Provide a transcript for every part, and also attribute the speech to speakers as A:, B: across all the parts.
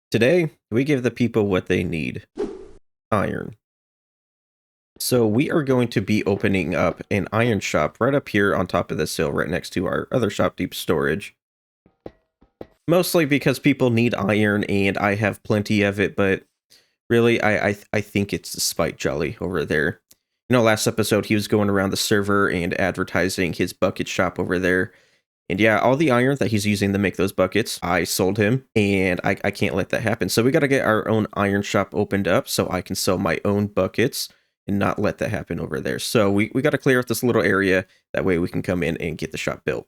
A: Today, we give the people what they need: iron. So we are going to be opening up an iron shop right up here on top of this hill, right next to our other shop, Deep Storage. Mostly because people need iron and I have plenty of it, but really, I think it's the Spike Jolly over there. Last episode he was going around the server and advertising his bucket shop over there. And yeah, all the iron that he's using to make those buckets, I sold him, and I can't let that happen. So we got to get our own iron shop opened up so I can sell my own buckets and not let that happen over there. So we got to clear out this little area. That way we can come in and get the shop built.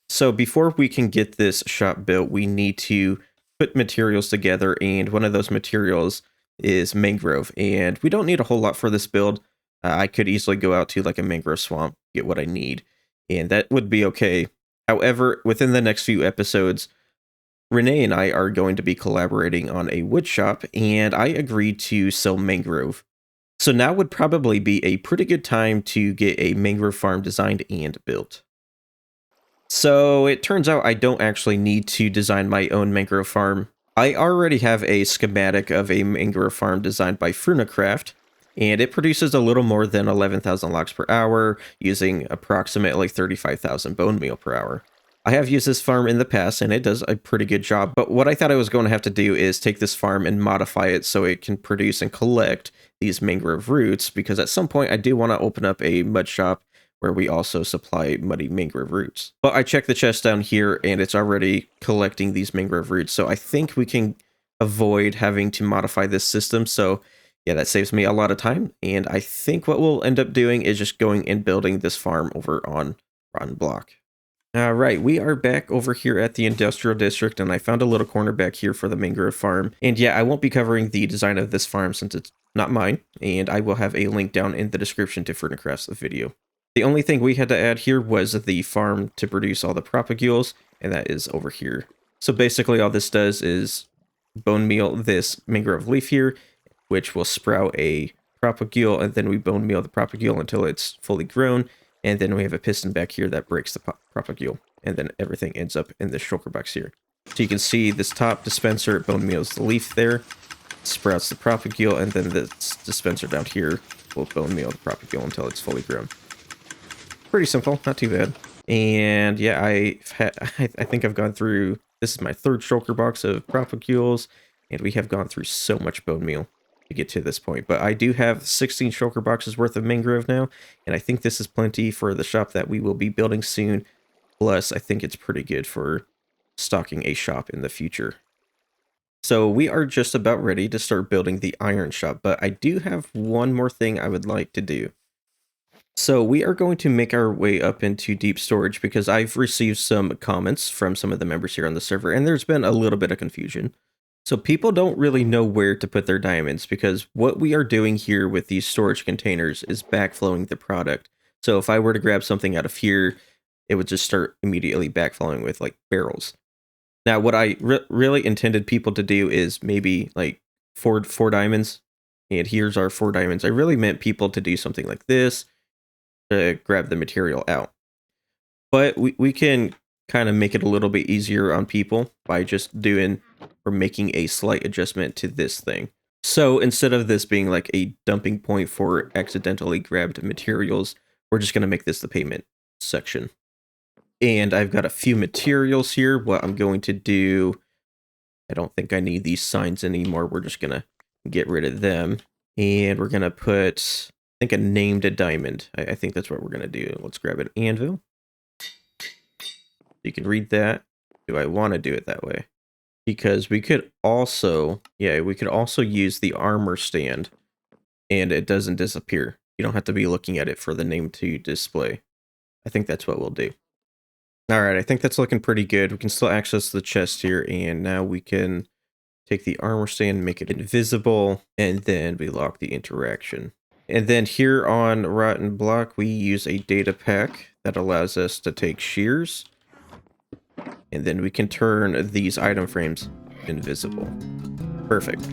A: So before we can get this shop built, we need to put materials together, and one of those materials is mangrove, and we don't need a whole lot for this build. I could easily go out to like a mangrove swamp, get what I need, and that would be okay. However, within the next few episodes, Renee and I are going to be collaborating on a wood shop, and I agreed to sell mangrove. So now would probably be a pretty good time to get a mangrove farm designed and built. So it turns out I don't actually need to design my own mangrove farm. I already have a schematic of a mangrove farm designed by FrunaCraft, and it produces a little more than 11,000 logs per hour, using approximately 35,000 bone meal per hour. I have used this farm in the past, and it does a pretty good job, but what I thought I was going to have to do is take this farm and modify it so it can produce and collect these mangrove roots, because at some point I do want to open up a mud shop where we also supply muddy mangrove roots. But I checked the chest down here, and it's already collecting these mangrove roots, so I think we can avoid having to modify this system. So yeah, that saves me a lot of time, and I think what we'll end up doing is just going and building this farm over on Rotten Block. Alright, we are back over here at the Industrial District, and I found a little corner back here for the mangrove farm. And yeah, I won't be covering the design of this farm since it's not mine, and I will have a link down in the description to FrunaCraft's video. The only thing we had to add here was the farm to produce all the propagules, and that is over here. So basically all this does is bone meal this mangrove leaf here, which will sprout a propagule, and then we bone meal the propagule until it's fully grown, and then we have a piston back here that breaks the propagule, and then everything ends up in this shulker box here. So you can see this top dispenser bone meals the leaf there, sprouts the propagule, and then this dispenser down here will bone meal the propagule until it's fully grown. Pretty simple, not too bad. And yeah, I think I've gone through, this is my third shulker box of propagules, and we have gone through so much bone meal to get to this point. But I do have 16 shulker boxes worth of mangrove now, and I think this is plenty for the shop that we will be building soon. Plus, I think it's pretty good for stocking a shop in the future. So we are just about ready to start building the iron shop, but I do have one more thing I would like to do. So we are going to make our way up into deep storage because I've received some comments from some of the members here on the server, and there's been a little bit of confusion. So people don't really know where to put their diamonds, because what we are doing here with these storage containers is backflowing the product. So if I were to grab something out of here, it would just start immediately backflowing with like barrels. Now what I really intended people to do is maybe like four diamonds, and here's our 4 diamonds. I really meant people to do something like this to grab the material out. But we can kind of make it a little bit easier on people by just doing or making a slight adjustment to this thing. So instead of this being like a dumping point for accidentally grabbed materials, we're just going to make this the payment section. And I've got a few materials here. What I'm going to do, I don't think I need these signs anymore. We're just going to get rid of them. And we're going to put, I think, a named a diamond. I think that's what we're going to do. Let's grab an anvil. You can read that. Do I want to do it that way? Because we could also, yeah, we could also use the armor stand, and it doesn't disappear. You don't have to be looking at it for the name to display. I think that's what we'll do. Alright, I think that's looking pretty good. We can still access the chest here, and now we can take the armor stand, make it invisible, and then we lock the interaction. And then here on Rotten Block, we use a data pack that allows us to take shears. And then we can turn these item frames invisible. Perfect.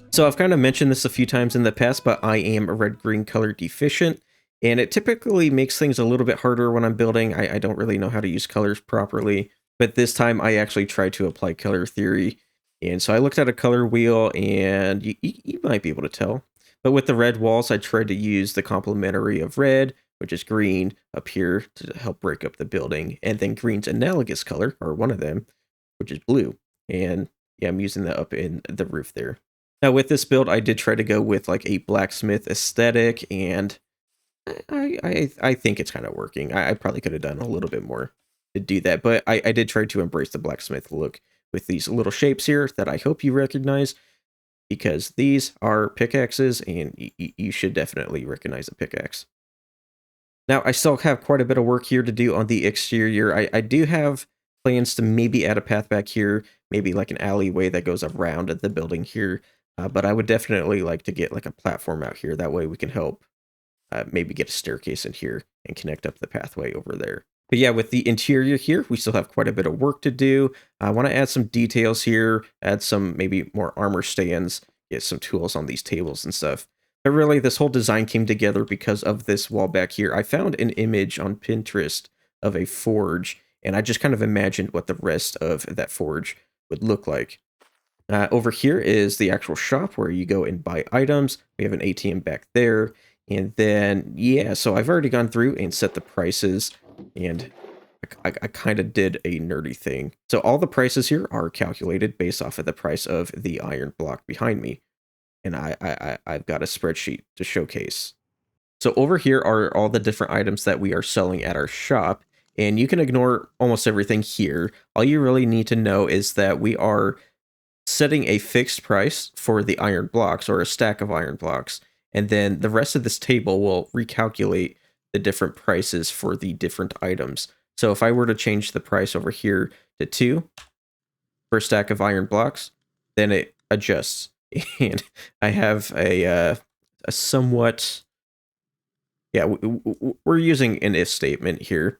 A: So I've kind of mentioned this a few times in the past, but I am a red-green color deficient, and it typically makes things a little bit harder when I'm building. I don't really know how to use colors properly, but this time I actually tried to apply color theory. And so I looked at a color wheel, and you might be able to tell. But with the red walls, I tried to use the complementary of red, which is green, up here to help break up the building, and then green's analogous color, or one of them, which is blue. And yeah, I'm using that up in the roof there. Now with this build, I did try to go with like a blacksmith aesthetic, and I think it's kind of working. I probably could have done a little bit more to do that, but I did try to embrace the blacksmith look with these little shapes here that I hope you recognize, because these are pickaxes, and you should definitely recognize a pickaxe. Now, I still have quite a bit of work here to do on the exterior. I do have plans to maybe add a path back here, maybe like an alleyway that goes around the building here. But I would definitely like to get like a platform out here. That way we can help maybe get a staircase in here and connect up the pathway over there. But yeah, with the interior here, we still have quite a bit of work to do. I want to add some details here, add some maybe more armor stands, get some tools on these tables and stuff. But really, this whole design came together because of this wall back here. I found an image on Pinterest of a forge, and I just kind of imagined what the rest of that forge would look like. Over here is the actual shop where you go and buy items. We have an ATM back there. And then, yeah, so I've already gone through and set the prices, and I kind of did a nerdy thing. So all the prices here are calculated based off of the price of the iron block behind me. And I've got a spreadsheet to showcase. So over here are all the different items that we are selling at our shop, and you can ignore almost everything here. All you really need to know is that we are setting a fixed price for the iron blocks, or a stack of iron blocks, and then the rest of this table will recalculate the different prices for the different items. So if I were to change the price over here to 2 per stack of iron blocks, then it adjusts. And I have a somewhat, yeah, we're using an if statement here.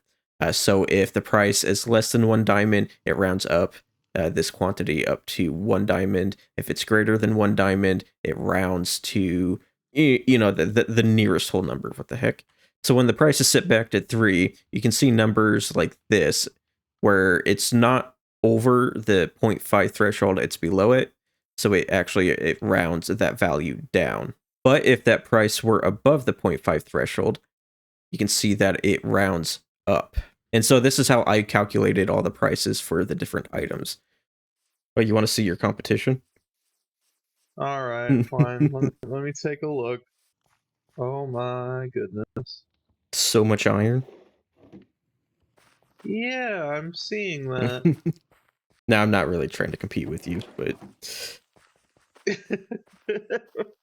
A: So if the price is less than 1 diamond, it rounds up this quantity up to 1 diamond. If it's greater than 1 diamond, it rounds to, you know, the nearest whole number. What the heck? So when the price is set back to 3, you can see numbers like this, where it's not over the 0.5 threshold, it's below it. So it rounds that value down. But if that price were above the 0.5 threshold, you can see that it rounds up. And so this is how I calculated all the prices for the different items. Oh, you want to see your competition?
B: All right, fine. let me take a look. Oh my goodness.
A: So much iron.
B: Yeah, I'm seeing that.
A: Now, I'm not really trying to compete with you, but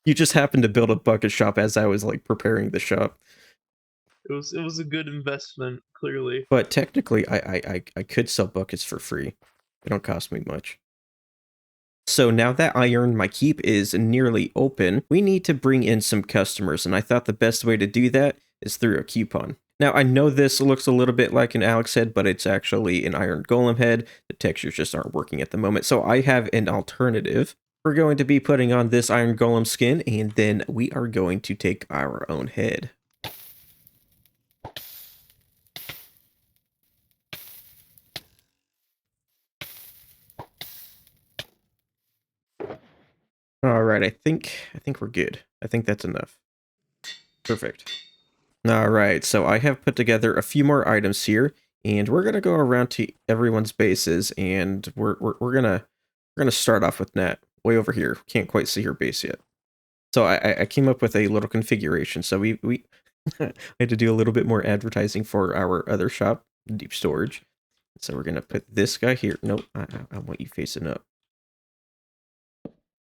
A: you just happened to build a bucket shop as I was like preparing the shop.
B: It was a good investment, clearly.
A: But technically, I could sell buckets for free. They don't cost me much. So now that I earned my keep is nearly open, we need to bring in some customers, and I thought the best way to do that is through a coupon. Now, I know this looks a little bit like an Alex head, but it's actually an iron golem head. The textures just aren't working at the moment, so I have an alternative. We're going to be putting on this iron golem skin, and then we are going to take our own head. All right, I think we're good. I think that's enough. Perfect. All right, so I have put together a few more items here, and we're gonna go around to everyone's bases, and we're gonna start off with Nat way over here. Can't quite see her base yet. So I came up with a little configuration. So we had to do a little bit more advertising for our other shop, Deep Storage. So we're gonna put this guy here. Nope, I want you facing up.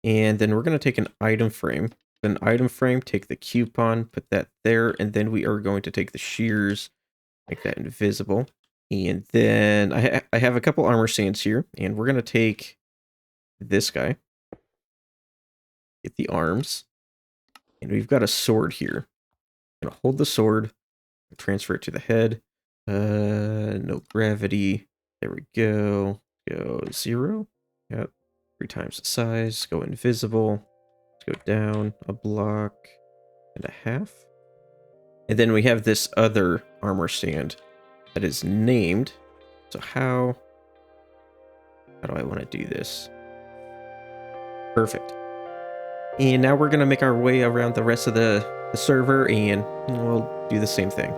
A: And then we're gonna take an item frame. An item frame, take the coupon, put that there, and then we are going to take the shears, make that invisible. And then I have a couple armor stands here, and we're gonna take this guy, get the arms, and we've got a sword here. I'm gonna hold the sword, transfer it to the head. No gravity. There we go. Go 0. Yep. 3 times the size. Go invisible. Let's go down a block and a half. And then we have this other armor stand that is named. So how do I want to do this? Perfect. And now we're going to make our way around the rest of the server, and we'll do the same thing.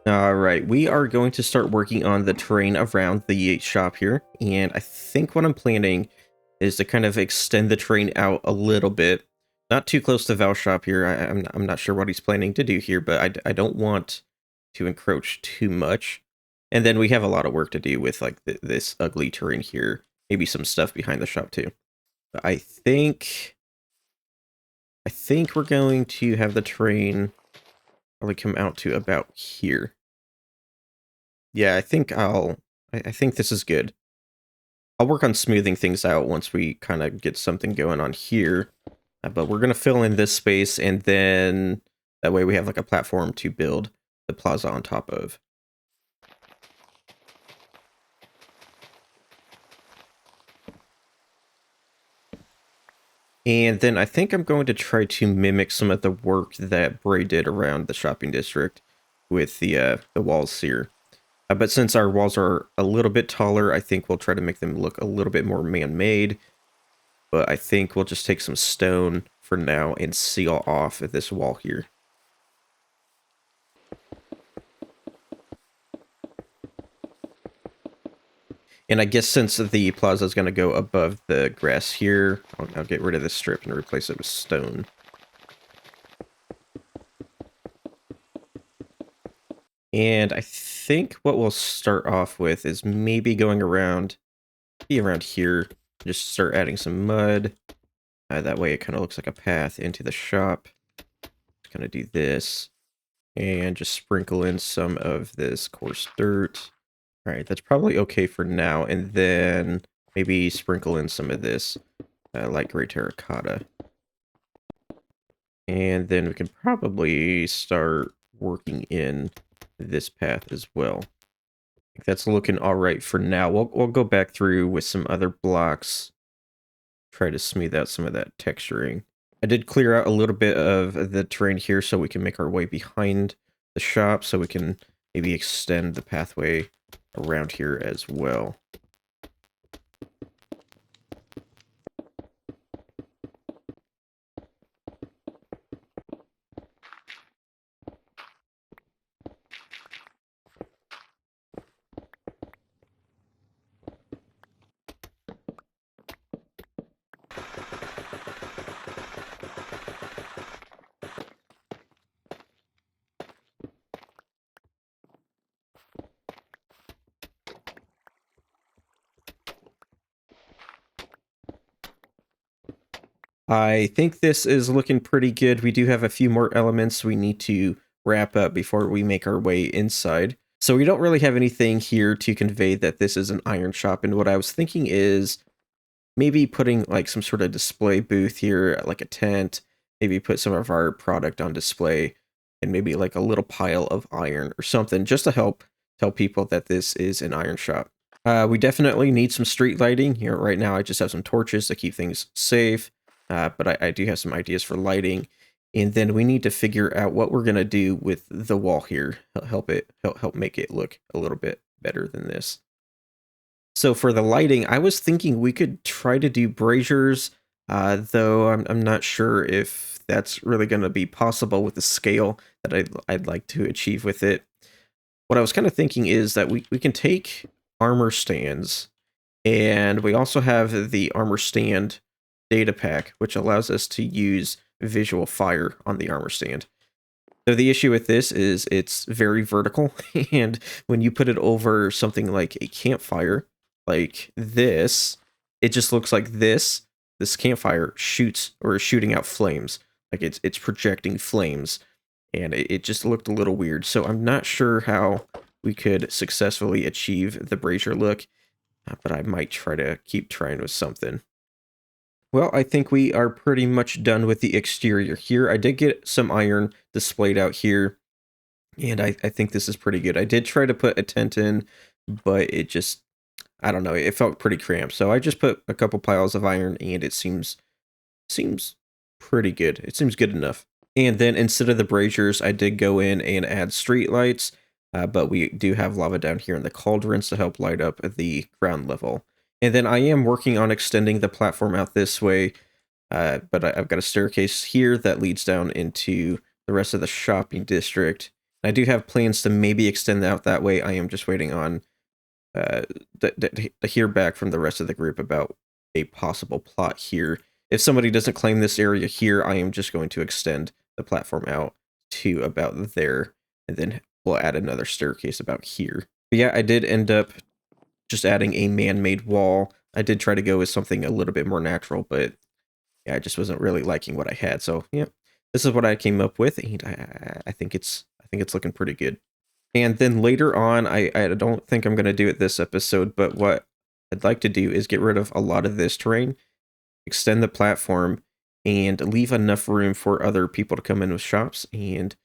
A: Alright, we are going to start working on the terrain around the shop here, and I think what I'm planning is to kind of extend the terrain out a little bit. Not too close to Val's shop here. I'm not sure what he's planning to do here, but I don't want to encroach too much. And then we have a lot of work to do with like this ugly terrain here. Maybe some stuff behind the shop too. But I think we're going to have the terrain probably come out to about here. Yeah, I think this is good. I'll work on smoothing things out once we kind of get something going on here. But we're going to fill in this space, and then that way we have like a platform to build the plaza on top of. And then I think I'm going to try to mimic some of the work that Bray did around the shopping district with the walls here. But since our walls are a little bit taller, I think we'll try to make them look a little bit more man-made. But I think we'll just take some stone for now and seal off this wall here. And I guess since the plaza is going to go above the grass here, I'll get rid of this strip and replace it with stone. And I think what we'll start off with is maybe going around, here, just start adding some mud. That way it kind of looks like a path into the shop. Just kind of do this. And just sprinkle in some of this coarse dirt. All right, that's probably okay for now. And then maybe sprinkle in some of this light gray terracotta. And then we can probably start working in this path as well. I think that's looking all right for now. We'll go back through with some other blocks. Try to smooth out some of that texturing. I did clear out a little bit of the terrain here so we can make our way behind the shop, so we can maybe extend the pathway around here as well. I think this is looking pretty good. We do have a few more elements we need to wrap up before we make our way inside. So we don't really have anything here to convey that this is an iron shop. And what I was thinking is maybe putting like some sort of display booth here, like a tent, maybe put some of our product on display, and maybe like a little pile of iron or something, just to help tell people that this is an iron shop. We definitely need some street lighting here. Right now I just have some torches to keep things safe, but I do have some ideas for lighting. And then we need to figure out what we're going to do with the wall here. Help make it look a little bit better than this. So for the lighting, I was thinking we could try to do braziers, though I'm not sure if that's really going to be possible with the scale that I'd like to achieve with it. What I was kind of thinking is that we can take armor stands, and we also have the armor stand data pack, which allows us to use visual fire on the armor stand. So the issue with this is it's very vertical, and when you put it over something like a campfire, like this, it just looks like this campfire shoots or is shooting out flames. Like it's projecting flames, and it just looked a little weird. So I'm not sure how we could successfully achieve the brazier look, but I might try to keep trying with something. Well, I think we are pretty much done with the exterior here. I did get some iron displayed out here, and I think this is pretty good. I did try to put a tent in, but it just, I don't know, it felt pretty cramped. So I just put a couple piles of iron, and it seems pretty good. It seems good enough. And then instead of the braziers, I did go in and add street lights, but we do have lava down here in the cauldrons to help light up the ground level. And then I am working on extending the platform out this way, but I've got a staircase here that leads down into the rest of the shopping district. I do have plans to maybe extend out that way. I am just waiting on to hear back from the rest of the group about a possible plot here. If somebody doesn't claim this area here, I am just going to extend the platform out to about there, and then we'll add another staircase about here. But yeah, I did end up just adding a man-made wall. I did try to go with something a little bit more natural, but yeah, I just wasn't really liking what I had. So yeah, this is what I came up with, and I think it's looking pretty good. And then later on, I don't think I'm going to do it this episode, but what I'd like to do is get rid of a lot of this terrain, extend the platform, and leave enough room for other people to come in with shops, and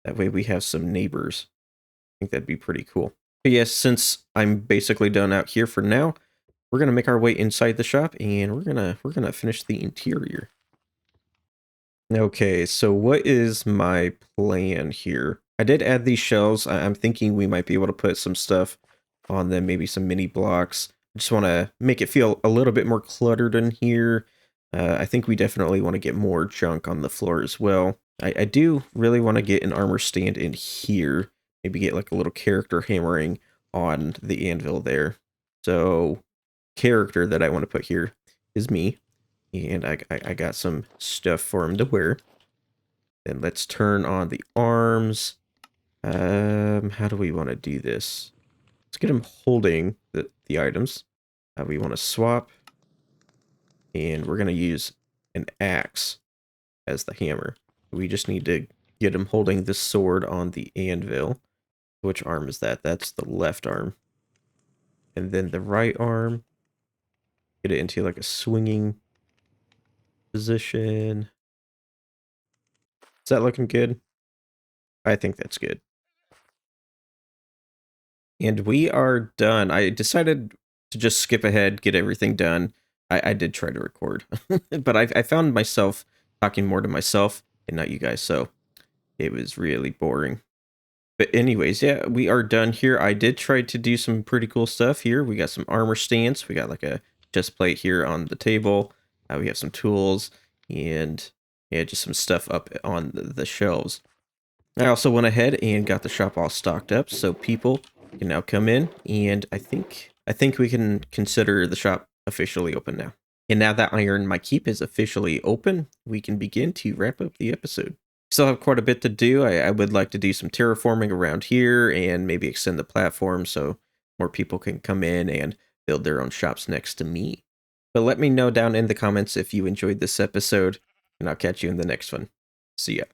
A: that way we have some neighbors. I think that'd be pretty cool. But yes, since I'm basically done out here for now, we're gonna make our way inside the shop, and we're gonna finish the interior. Okay, so what is my plan here? I did add these shelves. I'm thinking we might be able to put some stuff on them, maybe some mini blocks. I just want to make it feel a little bit more cluttered in here. I think we definitely want to get more junk on the floor as well. I do really want to get an armor stand in here. Maybe get like a little character hammering on the anvil there. So, character that I want to put here is me. And I got some stuff for him to wear. Then let's turn on the arms. How do we want to do this? Let's get him holding the items. We want to swap. And we're going to use an axe as the hammer. We just need to get him holding the sword on the anvil. Which arm is that? That's the left arm. And then the right arm. Get it into like a swinging position. Is that looking good? I think that's good. And we are done. I decided to just skip ahead, get everything done. I did try to record, but I found myself talking more to myself and not you guys, so it was really boring. But anyways, yeah, we are done here. I did try to do some pretty cool stuff here. We got some armor stands. We got like a chest plate here on the table. We have some tools and yeah, just some stuff up on the shelves. I also went ahead and got the shop all stocked up, so people can now come in, and I think we can consider the shop officially open now. And now that Iron My Keep is officially open, we can begin to wrap up the episode. Still have quite a bit to do. I would like to do some terraforming around here and maybe extend the platform so more people can come in and build their own shops next to me. But let me know down in the comments if you enjoyed this episode, and I'll catch you in the next one. See ya.